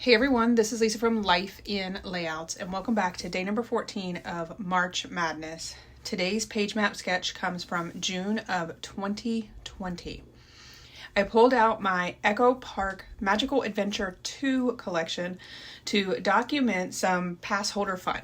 Hey everyone, this is Lisa from Life in Layouts, and welcome back to day number 14 of March Madness. Today's page map sketch comes from June of 2020. I pulled out my Echo Park Magical Adventure 2 collection to document some passholder fun.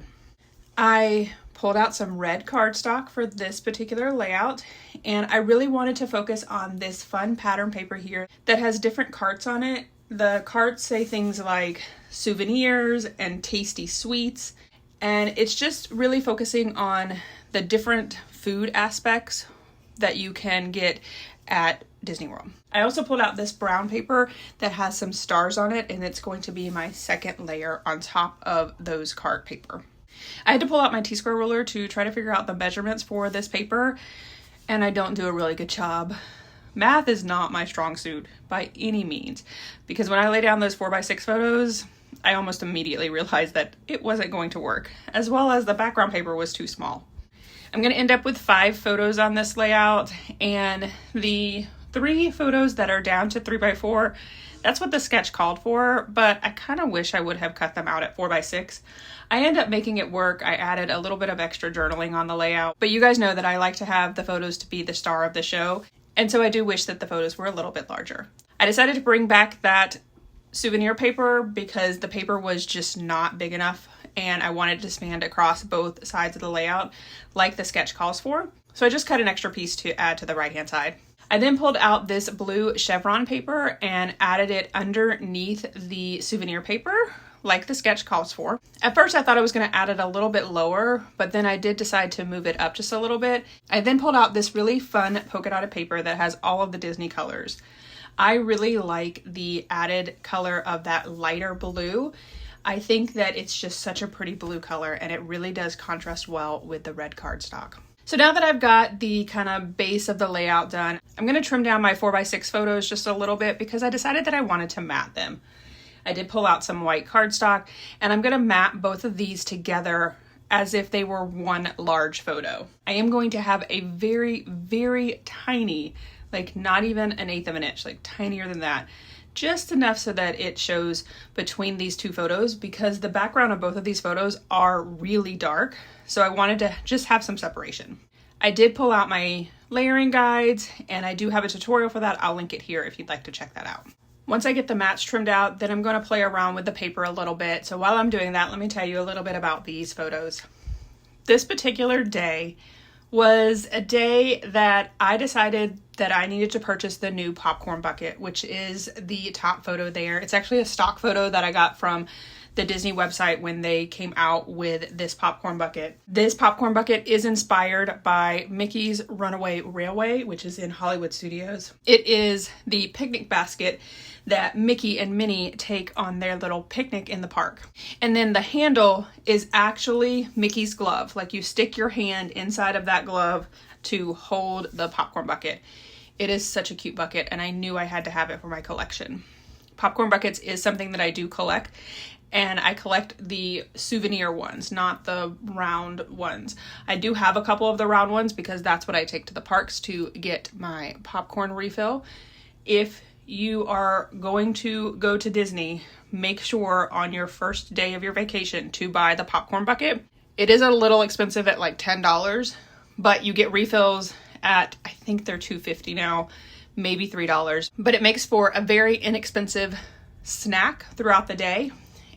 I pulled out some red cardstock for this particular layout, and I really wanted to focus on this fun pattern paper here that has different carts on it. The cards say things like souvenirs and tasty sweets, and it's just really focusing on the different food aspects that you can get at Disney World. I also pulled out this brown paper that has some stars on it, and it's going to be my second layer on top of those card paper. I had to pull out my T-square ruler to try to figure out the measurements for this paper, and I don't do a really good job. Math is not my strong suit by any means, because when I lay down those 4x6 photos, I almost immediately realized that it wasn't going to work, as well as the background paper was too small. I'm going to end up with 5 photos on this layout, and the 3 photos that are down to 3x4, that's what the sketch called for, but I kind of wish I would have cut them out at 4x6. I end up making it work. I added a little bit of extra journaling on the layout, but you guys know that I like to have the photos to be the star of the show. And so I do wish that the photos were a little bit larger. I decided to bring back that souvenir paper because the paper was just not big enough and I wanted to span across both sides of the layout like the sketch calls for. So I just cut an extra piece to add to the right-hand side. I then pulled out this blue chevron paper and added it underneath the souvenir paper like the sketch calls for. At first I thought I was going to add it a little bit lower, but then I did decide to move it up just a little bit. I then pulled out this really fun polka dotted paper that has all of the Disney colors. I really like the added color of that lighter blue. I think that it's just such a pretty blue color and it really does contrast well with the red cardstock. So now that I've got the kind of base of the layout done, I'm going to trim down my 4x6 photos just a little bit because I decided that I wanted to mat them. I did pull out some white cardstock and I'm going to mat both of these together as if they were one large photo. I am going to have a very, very tiny, like not even an eighth of an inch, like tinier than that, just enough so that it shows between these two photos because the background of both of these photos are really dark. So I wanted to just have some separation. I did pull out my layering guides and I do have a tutorial for that. I'll link it here if you'd like to check that out. Once I get the mats trimmed out, then I'm going to play around with the paper a little bit. So while I'm doing that, let me tell you a little bit about these photos. This particular day was a day that I decided that I needed to purchase the new popcorn bucket, which is the top photo there. It's actually a stock photo that I got from the Disney website when they came out with this popcorn bucket. This popcorn bucket is inspired by Mickey's Runaway Railway, which is in Hollywood Studios. It is the picnic basket that Mickey and Minnie take on their little picnic in the park. And then the handle is actually Mickey's glove. Like you stick your hand inside of that glove to hold the popcorn bucket. It is such a cute bucket and I knew I had to have it for my collection. Popcorn buckets is something that I do collect. And I collect the souvenir ones, not the round ones. I do have a couple of the round ones because that's what I take to the parks to get my popcorn refill. If you are going to go to Disney, make sure on your first day of your vacation to buy the popcorn bucket. It is a little expensive at like $10, but you get refills at, I think they're $2.50 now, maybe $3. But it makes for a very inexpensive snack throughout the day.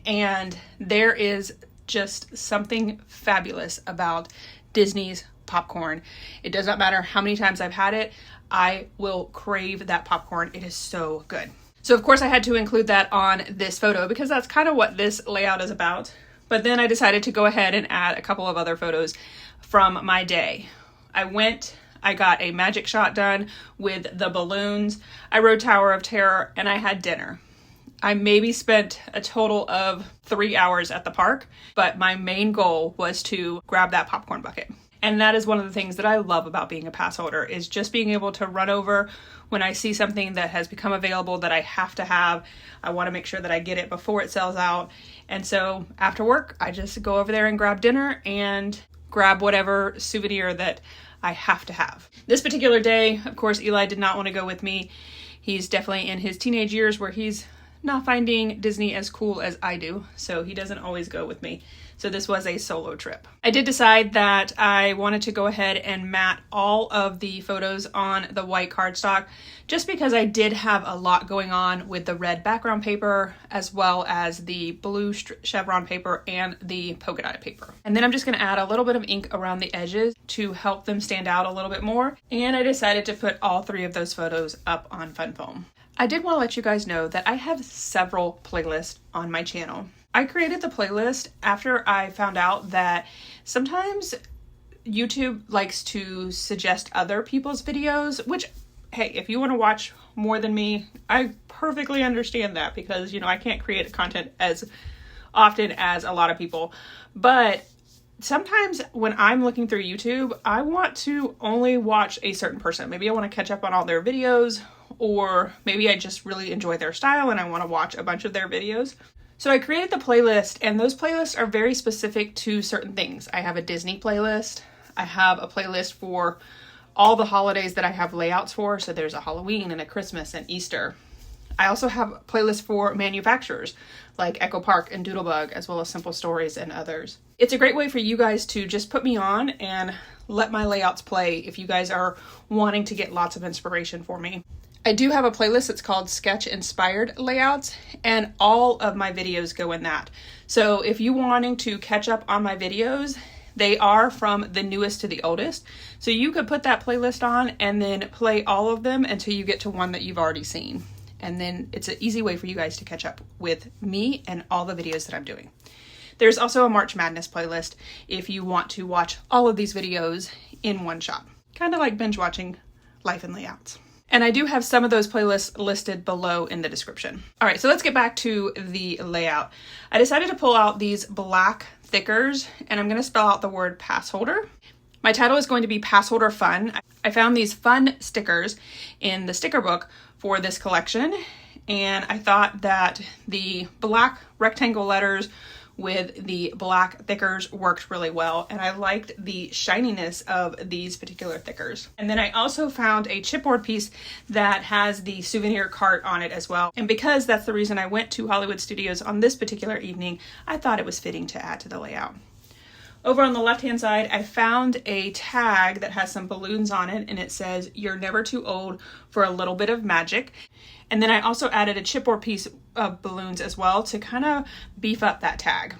And there is just something fabulous about Disney's popcorn. It does not matter how many times I've had it, I will crave that popcorn. It is so good. So of course I had to include that on this photo because that's kind of what this layout is about. But then I decided to go ahead and add a couple of other photos from my day. I got a magic shot done with the balloons. I rode Tower of Terror and I had dinner. I maybe spent a total of 3 hours at the park, but my main goal was to grab that popcorn bucket. And that is one of the things that I love about being a pass holder is just being able to run over when I see something that has become available that I have to have. I want to make sure that I get it before it sells out. And so after work, I just go over there and grab dinner and grab whatever souvenir that I have to have. This particular day, of course, Eli did not want to go with me. He's definitely in his teenage years where he's not finding Disney as cool as I do, so he doesn't always go with me. So this was a solo trip. I did decide that I wanted to go ahead and matte all of the photos on the white cardstock, just because I did have a lot going on with the red background paper, as well as the blue chevron paper and the polka dot paper. And then I'm just gonna add a little bit of ink around the edges to help them stand out a little bit more. And I decided to put all 3 of those photos up on Fun Foam. I did want to let you guys know that I have several playlists on my channel. I created the playlist after I found out that sometimes YouTube likes to suggest other people's videos, which, hey, if you want to watch more than me, I perfectly understand that, because, you know, I can't create content as often as a lot of people. But sometimes when I'm looking through YouTube, I want to only watch a certain person. Maybe I want to catch up on all their videos, or maybe I just really enjoy their style and I want to watch a bunch of their videos. So I created the playlist, and those playlists are very specific to certain things. I have a Disney playlist. I have a playlist for all the holidays that I have layouts for. So there's a Halloween and a Christmas and Easter. I also have playlists for manufacturers like Echo Park and Doodlebug, as well as Simple Stories and others. It's a great way for you guys to just put me on and let my layouts play if you guys are wanting to get lots of inspiration for me. I do have a playlist that's called Sketch Inspired Layouts, and all of my videos go in that. So if you're wanting to catch up on my videos, they are from the newest to the oldest. So you could put that playlist on and then play all of them until you get to one that you've already seen. And then it's an easy way for you guys to catch up with me and all the videos that I'm doing. There's also a March Madness playlist if you want to watch all of these videos in one shot. Kind of like binge watching Life in Layouts. And I do have some of those playlists listed below in the description. All right, so let's get back to the layout. I decided to pull out these black thickers, and I'm gonna spell out the word Passholder. My title is going to be Passholder Fun. I found these fun stickers in the sticker book for this collection, and I thought that the black rectangle letters with the black thickers worked really well, and I liked the shininess of these particular thickers. And then I also found a chipboard piece that has the souvenir cart on it as well, and because that's the reason I went to Hollywood Studios on this particular evening, I thought it was fitting to add to the layout. Over on the left hand side, I found a tag that has some balloons on it, and it says, "You're never too old for a little bit of magic." And then I also added a chipboard piece of balloons as well to kind of beef up that tag.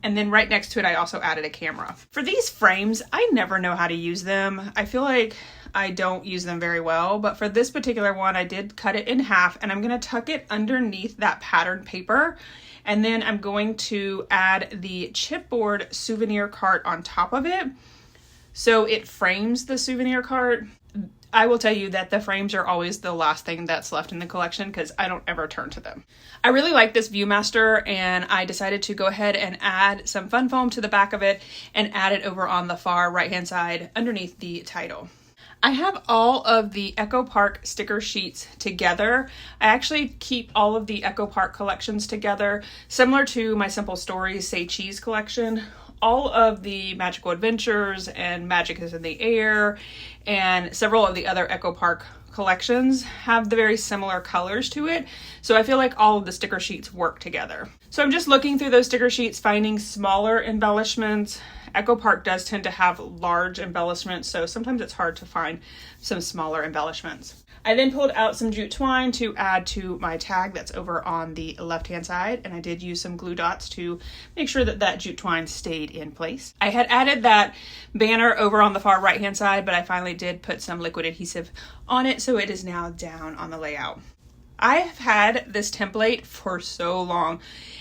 And then right next to it, I also added a camera. For these frames, I never know how to use them. I feel like I don't use them very well, but for this particular one, I did cut it in half, and I'm gonna tuck it underneath that patterned paper. And then I'm going to add the chipboard souvenir cart on top of it, so it frames the souvenir cart. I will tell you that the frames are always the last thing that's left in the collection because I don't ever turn to them. I really like this Viewmaster, and I decided to go ahead and add some fun foam to the back of it and add it over on the far right hand side underneath the title. I have all of the Echo Park sticker sheets together. I actually keep all of the Echo Park collections together, similar to my Simple Stories Say Cheese collection. All of the Magical Adventures and Magic is in the Air and several of the other Echo Park collections have the very similar colors to it. So I feel like all of the sticker sheets work together. So I'm just looking through those sticker sheets, finding smaller embellishments. Echo Park does tend to have large embellishments, so sometimes it's hard to find some smaller embellishments. I then pulled out some jute twine to add to my tag that's over on the left-hand side, and I did use some glue dots to make sure that that jute twine stayed in place. I had added that banner over on the far right-hand side, but I finally did put some liquid adhesive on it, so it is now down on the layout. I have had this template for so long,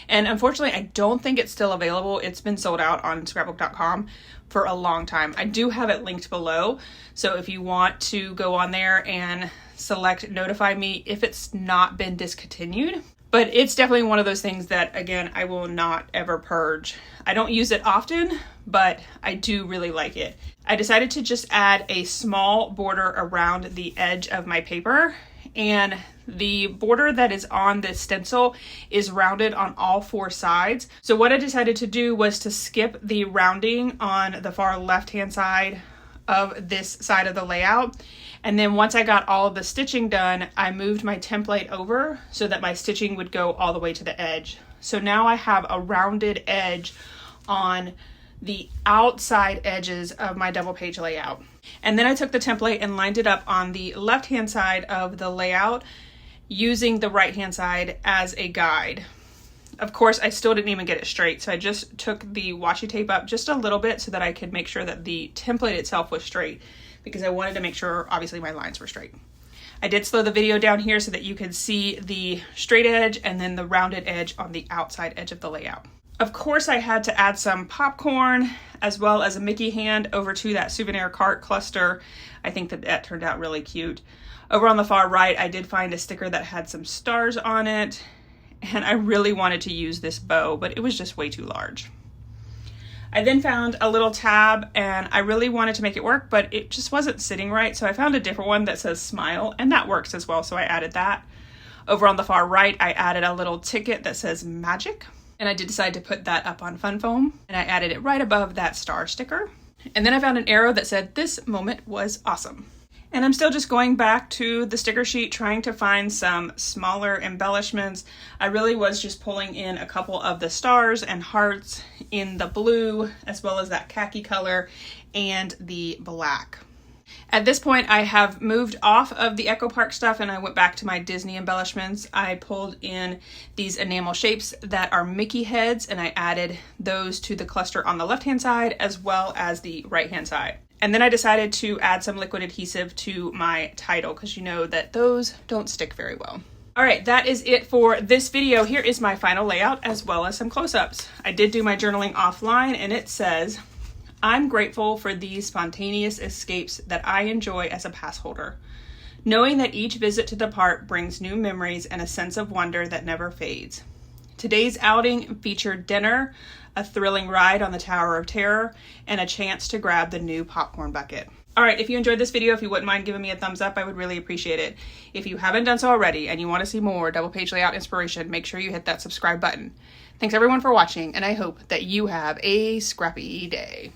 and unfortunately I don't think it's still available. It's been sold out on scrapbook.com for a long time. I do have it linked below, so if you want to go on there and select notify me if it's not been discontinued. But it's definitely one of those things that, again, I will not ever purge. I don't use it often, but I do really like it. I decided to just add a small border around the edge of my paper, and the border that is on the stencil is rounded on all four sides. So what I decided to do was to skip the rounding on the far left-hand side of this side of the layout And then once I got all of the stitching done, I moved my template over so that my stitching would go all the way to the edge. So now I have a rounded edge on the outside edges of my double page layout. And then I took the template and lined it up on the left-hand side of the layout using the right-hand side as a guide. Of course, I still didn't even get it straight, so I just took the washi tape up just a little bit so that I could make sure that the template itself was straight, because I wanted to make sure, obviously, my lines were straight. I did slow the video down here so that you could see the straight edge and then the rounded edge on the outside edge of the layout. Of course, I had to add some popcorn as well as a Mickey hand over to that souvenir cart cluster. I think that turned out really cute. Over on the far right, I did find a sticker that had some stars on it, and I really wanted to use this bow, but it was just way too large. I then found a little tab, and I really wanted to make it work, but it just wasn't sitting right, so I found a different one that says smile, and that works as well, so I added that. Over on the far right, I added a little ticket that says magic, and I did decide to put that up on fun foam, and I added it right above that star sticker. And then I found an arrow that said, "This moment was awesome." And I'm still just going back to the sticker sheet trying to find some smaller embellishments. I really was just pulling in a couple of the stars and hearts in the blue, as well as that khaki color and the black. At this point, I have moved off of the Echo Park stuff and I went back to my Disney embellishments. I pulled in these enamel shapes that are Mickey heads, and I added those to the cluster on the left-hand side as well as the right-hand side. And then I decided to add some liquid adhesive to my title, because you know that those don't stick very well. All right, that is it for this video. Here is my final layout as well as some close-ups. I did do my journaling offline, and it says, "I'm grateful for these spontaneous escapes that I enjoy as a pass holder, knowing that each visit to the park brings new memories and a sense of wonder that never fades. Today's outing featured dinner, a thrilling ride on the Tower of Terror, and a chance to grab the new popcorn bucket." All right, if you enjoyed this video, if you wouldn't mind giving me a thumbs up, I would really appreciate it. If you haven't done so already and you want to see more double page layout inspiration, make sure you hit that subscribe button. Thanks everyone for watching, and I hope that you have a scrappy day.